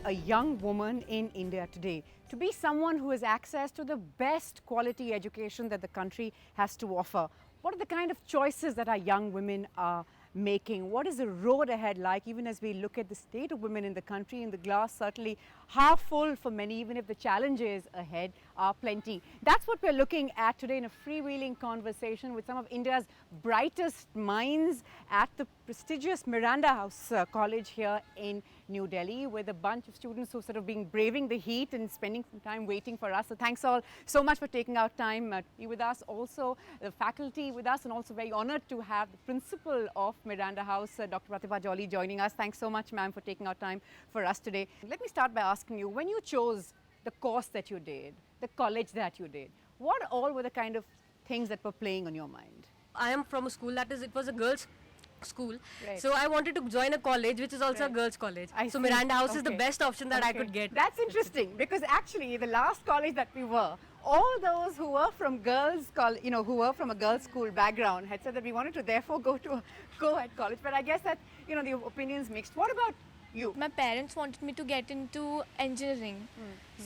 a young woman in India today, to be someone who has access to the best quality education that the country has to offer? What are the kind of choices that our young women are making? What is the road ahead like, even as we look at the state of women in the country? In the glass certainly half full for many, even if the challenges ahead are plenty. That's what we're looking at today in a freewheeling conversation with some of India's brightest minds at the prestigious Miranda House College here in New Delhi, with a bunch of students who've sort of been braving the heat and spending some time waiting for us. So thanks all so much for taking out time to be with us. Also the faculty with us, and also very honored to have the principal of Miranda House, Dr. Pratibha Jolly, joining us. Thanks so much, ma'am, for taking out time for us today. Let me start by asking you, when you chose the course that you did, the college that you did, what all were the kind of things that were playing on your mind? I am from a school it was a girls' school. Right. So I wanted to join a college which is also a girls' college. So Miranda House is the best option that I could get. That's interesting, because actually the last college that we were, all those who were from who were from a girls' school background had said that we wanted to therefore go to a co-ed college. But I guess that, the opinions mixed. What about you? My parents wanted me to get into engineering,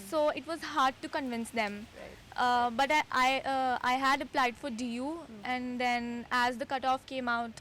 so it was hard to convince them. Right. But I had applied for DU, and then as the cutoff came out,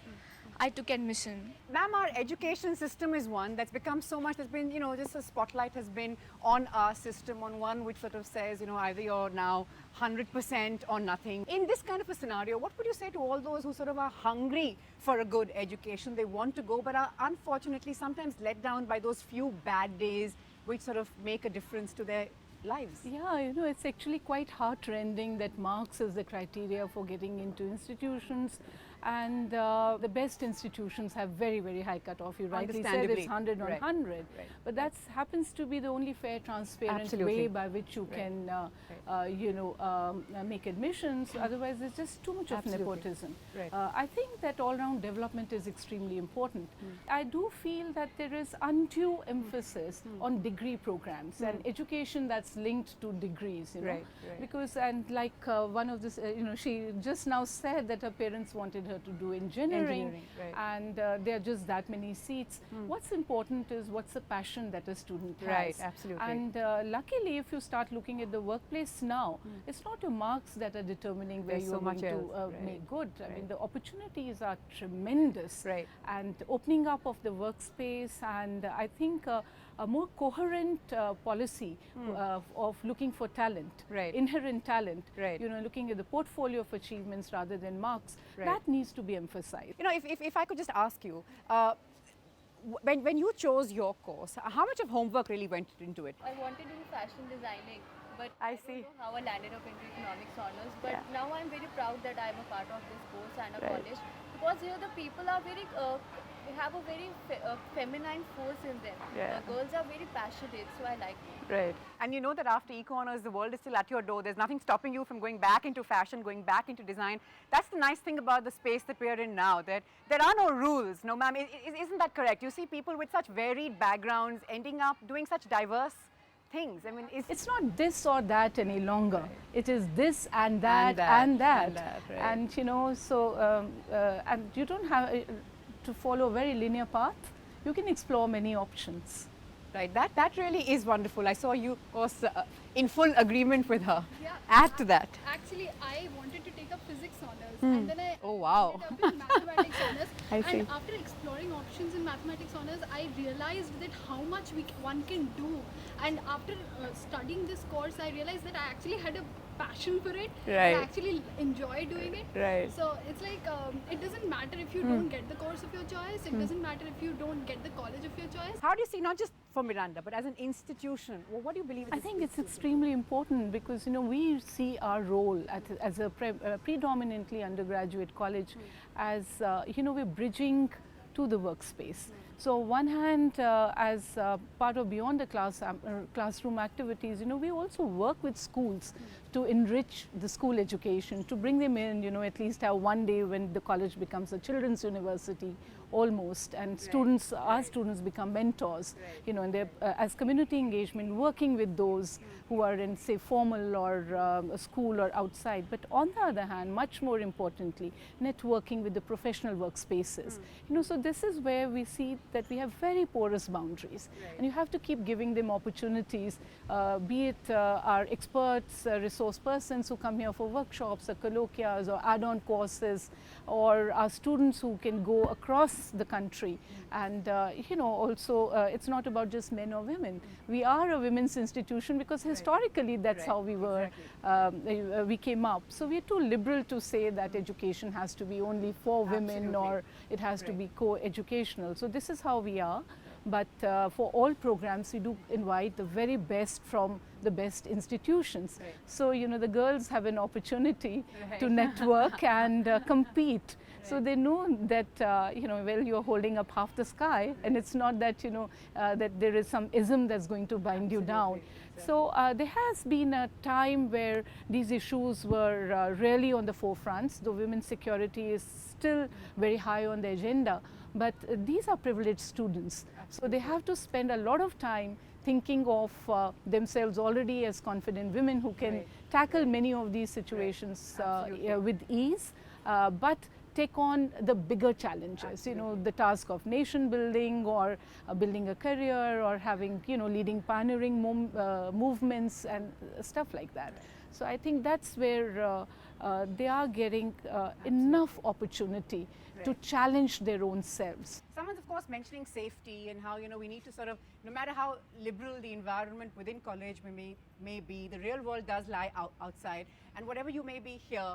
I took admission. Ma'am, our education system is one that's become so much, there's been, just a spotlight has been on our system, on one which sort of says, either you're now 100% or nothing. In this kind of a scenario, what would you say to all those who sort of are hungry for a good education? They want to go, but are unfortunately sometimes let down by those few bad days which sort of make a difference to their lives. Yeah, it's actually quite heart-rending that marks is the criteria for getting into institutions, and the best institutions have very, very high cutoff. You rightly said it's 100 on 100, Right. but that happens to be the only fair, transparent Absolutely. way by which you can, make admissions. Otherwise, it's just too much of nepotism. Right. I think that all-round development is extremely important. I do feel that there is undue emphasis on degree programs and education that's linked to degrees, Right. because, and like one of this, she just now said that her parents wanted her to do engineering, right. and there are just that many seats. What's important is what's the passion that a student has. Right, absolutely. And luckily, if you start looking at the workplace now, it's not your marks that are determining where There's you so are going much to else. Right. make good. I Right. mean, the opportunities are tremendous. Right. And opening up of the workspace, and I think a more coherent policy of looking for talent, Right. inherent talent, Right. looking at the portfolio of achievements rather than marks, Right. that needs to be emphasized. If I could just ask you, when you chose your course, how much of homework really went into it? I wanted to do fashion designing, but I I see. don't know how I landed up into economics honors. But Yeah. now I'm very proud that I'm a part of this course and a Right. college, because here the people are very, they have a very feminine force in them. Yeah. The girls are very passionate, so I like it. Right. And you know that after eco-honors, the world is still at your door. There's nothing stopping you from going back into fashion, going back into design. That's the nice thing about the space that we're in now, that there are no rules. No, ma'am, isn't that correct? You see people with such varied backgrounds ending up doing such diverse things. I mean, It's not this or that any longer. It is this and that that, and that. and that, right. And and you don't have to follow a very linear path. You can explore many options. right. That really is wonderful. I saw you, of course, in full agreement with her. Yeah. Add to that. Actually, I wanted to take up physics honors, and then I Oh, wow. ended up in mathematics honors. I see. And after exploring options in mathematics honors, I realized that how much one can do. And after studying this course, I realized that I actually had a passion for it. Right. I actually enjoy doing it. Right. So it's like it doesn't matter if you don't get the course of your choice. It doesn't matter if you don't get the college of your choice. How do you see, not just for Miranda, but as an institution, what do you believe? I think it's extremely important because we see our role as a predominantly undergraduate college as we're bridging to the workspace. So one hand, as part of beyond the classroom activities, we also work with schools to enrich the school education, to bring them in, at least have one day when the college becomes a children's university almost, and students, our students become mentors, you know, and they're as community engagement, working with those who are in, say, formal or a school or outside. But on the other hand, much more importantly, networking with the professional workspaces. You know, so this is where we see that we have very porous boundaries, and you have to keep giving them opportunities, be it our experts, resource persons who come here for workshops or colloquias or add-on courses, or our students who can go across the country. And you know, also it's not about just men or women. We are a women's institution because historically that's how we were, we came up. So we're too liberal to say that education has to be only for women or it has to be co-educational. So this is how we are. But for all programs, we do invite the very best from the best institutions. So, you know, the girls have an opportunity to network and compete. So they know that, you know, well, you're holding up half the sky, and it's not that, you know, that there is some ism that's going to bind you down. So there has been a time where these issues were really on the forefront, though women's security is still very high on the agenda. But these are privileged students, so they have to spend a lot of time thinking of themselves already as confident women who can tackle many of these situations with ease, but take on the bigger challenges, you know, the task of nation building or building a career or having, you know, leading pioneering movements and stuff like that. So I think that's where they are getting enough opportunity to challenge their own selves. Someone's of course mentioning safety and how, you know, we need to sort of, no matter how liberal the environment within college may be, the real world does lie outside, and whatever you may be here,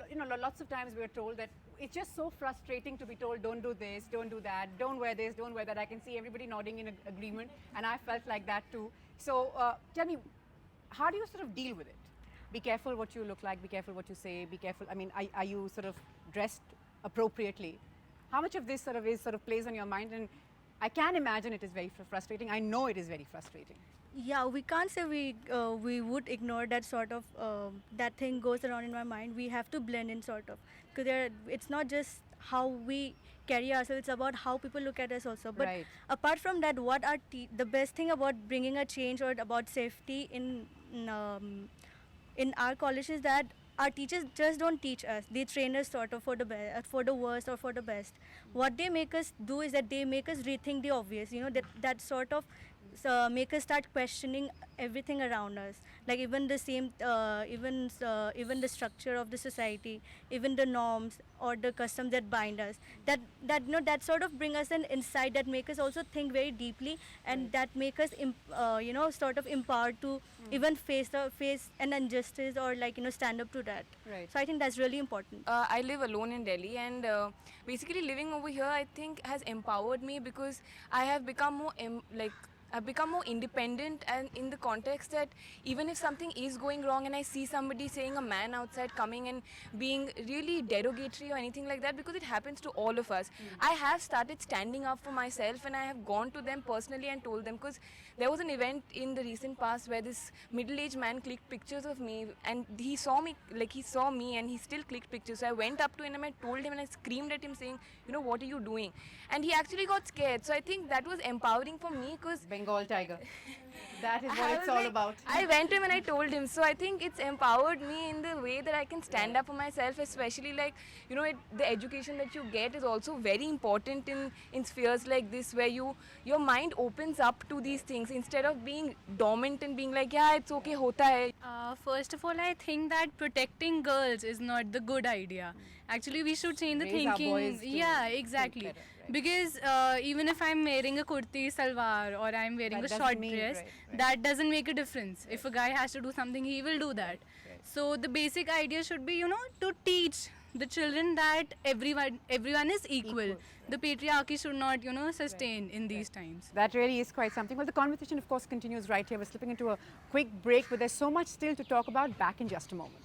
you know, lots of times we're told that it's just so frustrating to be told, don't do this, don't do that, don't wear this, don't wear that. I can see everybody nodding in agreement, and I felt like that too. So tell me, how do you sort of deal with it? Be careful what you look like, be careful what you say, be careful. I mean, are you sort of dressed appropriately? How much of this sort of plays on your mind? And I can imagine it is very frustrating. I know it is very frustrating. Yeah, we can't say we would ignore that sort of that thing goes around in our mind. We have to blend in sort of, because it's not just how we carry ourselves, it's about how people look at us also. But apart from that, what are the best thing about bringing a change or about safety in our college is that our teachers just don't teach us. They train us sort of for the worst or for the best. What they make us do is that they make us rethink the obvious. You know, that sort of make us start questioning everything around us, like even the same even the structure of the society, even the norms or the customs that bind us, that you know, that sort of bring us an insight that make us also think very deeply, and that make us you know, sort of empowered to even face an injustice or, like, you know, stand up to that. So I think that's really important. I live alone in Delhi, and basically living over here, I think, has empowered me, because I have become more I've become more independent, and in the context that even if something is going wrong and I see somebody saying a man outside coming and being really derogatory or anything like that, because it happens to all of us, I have started standing up for myself, and I have gone to them personally and told them, because there was an event in the recent past where this middle-aged man clicked pictures of me, and he saw me and he still clicked pictures. So I went up to him and I told him and I screamed at him saying, you know, what are you doing? And he actually got scared. So I think that was empowering for me, because Bengal tiger. That is what it's all about. I went to him and I told him. So I think it's empowered me in the way that I can stand up for myself, especially, like, you know, the education that you get is also very important in spheres like this, where your mind opens up to these things instead of being dormant and being like, yeah, it's okay, hota hai. First of all, I think that protecting girls is not the good idea. Actually, we should change the thinking. Yeah, exactly. Because even if I'm wearing a kurti, salwar, or I'm wearing a short dress, that doesn't make a difference. If a guy has to do something, he will do that. So the basic idea should be, you know, to teach the children that everyone is equal. The patriarchy should not, you know, sustain in these times. That really is quite something. Well, the conversation, of course, continues right here. We're slipping into a quick break, but there's so much still to talk about. Back in just a moment.